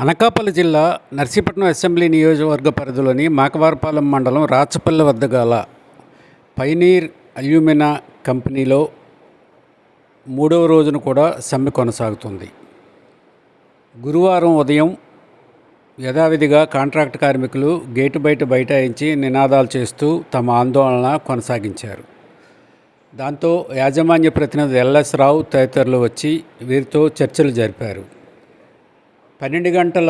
అనకాపల్లి జిల్లా నర్సీపట్నం అసెంబ్లీ నియోజకవర్గ పరిధిలోని మాకవారపాలెం మండలం రాచపల్లి వద్ద గల పైనీర్ అల్యూమినా కంపెనీలో మూడవ రోజున కూడా సమ్మె కొనసాగుతుంది. గురువారం ఉదయం యథావిధిగా కాంట్రాక్ట్ కార్మికులు గేటు బయట బైఠాయించి నినాదాలు చేస్తూ తమ ఆందోళన కొనసాగించారు. దాంతో యాజమాన్య ప్రతినిధి ఎల్ఎస్ రావు తదితరులు వచ్చి వీరితో చర్చలు జరిపారు. 12 గంటల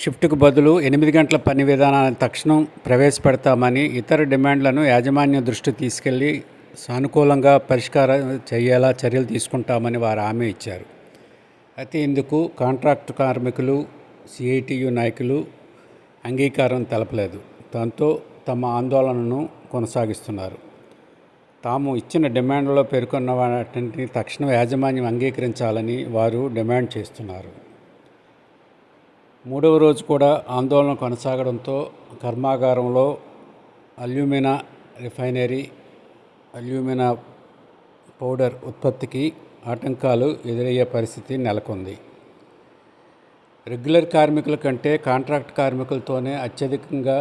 షిఫ్ట్కు బదులు 8 గంటల పని విధానాన్ని తక్షణం ప్రవేశపెడతామని, ఇతర డిమాండ్లను యాజమాన్యం దృష్టికి తీసుకెళ్లి సానుకూలంగా పరిష్కారం చేయేలా చర్యలు తీసుకుంటామని వారు హామీ ఇచ్చారు. అయితే ఇందుకు కాంట్రాక్టు కార్మికులు, సిఐటియు నాయకులు అంగీకారం తెలపలేదు. దాంతో తమ ఆందోళనను కొనసాగిస్తున్నారు. తాము ఇచ్చిన డిమాండ్లలో పేర్కొన్న వాటిని తక్షణం యాజమాన్యం అంగీకరించాలని వారు డిమాండ్ చేస్తున్నారు. మూడవ రోజు కూడా ఆందోళన కొనసాగడంతో కర్మాగారంలో అల్యూమినా రిఫైనరీ, అల్యూమినా పౌడర్ ఉత్పత్తికి ఆటంకాలు ఎదురయ్యే పరిస్థితి నెలకొంది. రెగ్యులర్ కార్మికుల కంటే కాంట్రాక్ట్ కార్మికులతోనే అత్యధికంగా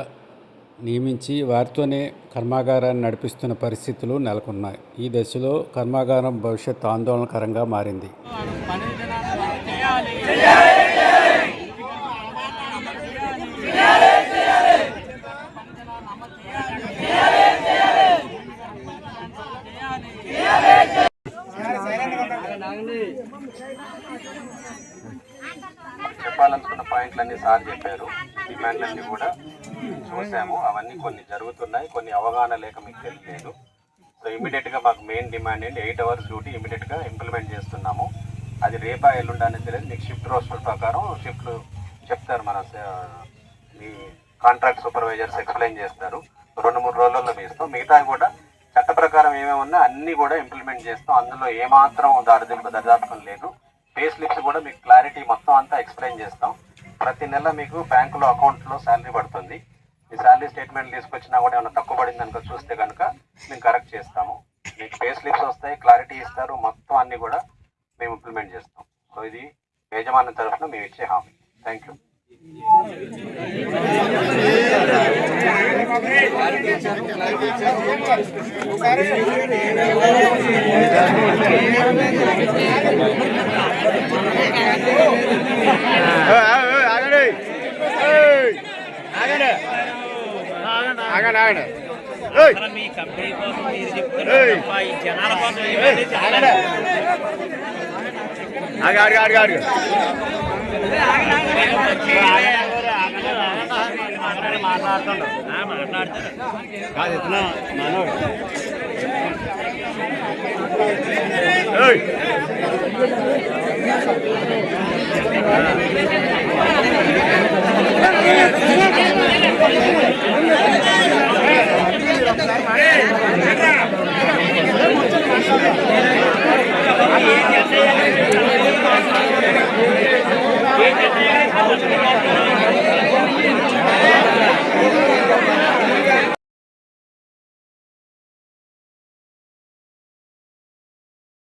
నియమించి వారితోనే కర్మాగారాన్ని నడిపిస్తున్న పరిస్థితులు నెలకొన్నాయి. ఈ దశలో కర్మాగారం భవిష్యత్తు ఆందోళనకరంగా మారింది. చెప్పాలనుకున్న పాయింట్లన్నీ సార్ చెప్పారు. డిమాండ్లన్నీ కూడా చూసాము. అవన్నీ కొన్ని జరుగుతున్నాయి, కొన్ని అవగాహన లేక మీకు తెలియలేదు. సో ఇమీడియట్గా మాకు మెయిన్ డిమాండ్ ఏంటి, 8 hours డ్యూటీ ఇమీడియట్గా ఇంప్లిమెంట్ చేస్తున్నాము. అది రేపా ఎల్లుండా అనేది తెలియదు. మీకు షిఫ్ట్ రోస్టర్ ప్రకారం షిఫ్ట్లు చెప్తారు, మన మీ కాంట్రాక్ట్ సూపర్వైజర్స్ ఎక్స్ప్లెయిన్ చేస్తారు. 2-3 రోజుల్లో మీ ఇస్తాం. మిగతా కూడా చట్ట ప్రకారం ఏమేమి ఉన్నా అన్నీ కూడా ఇంప్లిమెంట్ చేస్తాం. అందులో ఏమాత్రం దర్దాపకం లేదు. పే స్లిప్స్ కూడా మీకు క్లారిటీ మొత్తం అంతా ఎక్స్ప్లెయిన్ చేస్తాం. ప్రతి నెల మీకు బ్యాంకులో అకౌంట్లో శాలరీ పడుతుంది. మీ శాలరీ స్టేట్మెంట్ తీసుకొచ్చినా కూడా ఏమైనా తక్కువ పడింది కనుక చూస్తే కనుక మేము కరెక్ట్ చేస్తాము. మీకు పే స్లిప్స్ వస్తాయి, క్లారిటీ ఇస్తారు, మొత్తం అన్నీ కూడా మేము ఇంప్లిమెంట్ చేస్తాం. సో ఇది యజమాని తరఫున మేము ఇచ్చే హామీ. Thank you. మీ కంపెనీ కోసం మీరు చెప్తున్నారు, జనాల కోసం మాట్లాడుతుండ మాట్లాడుతుండ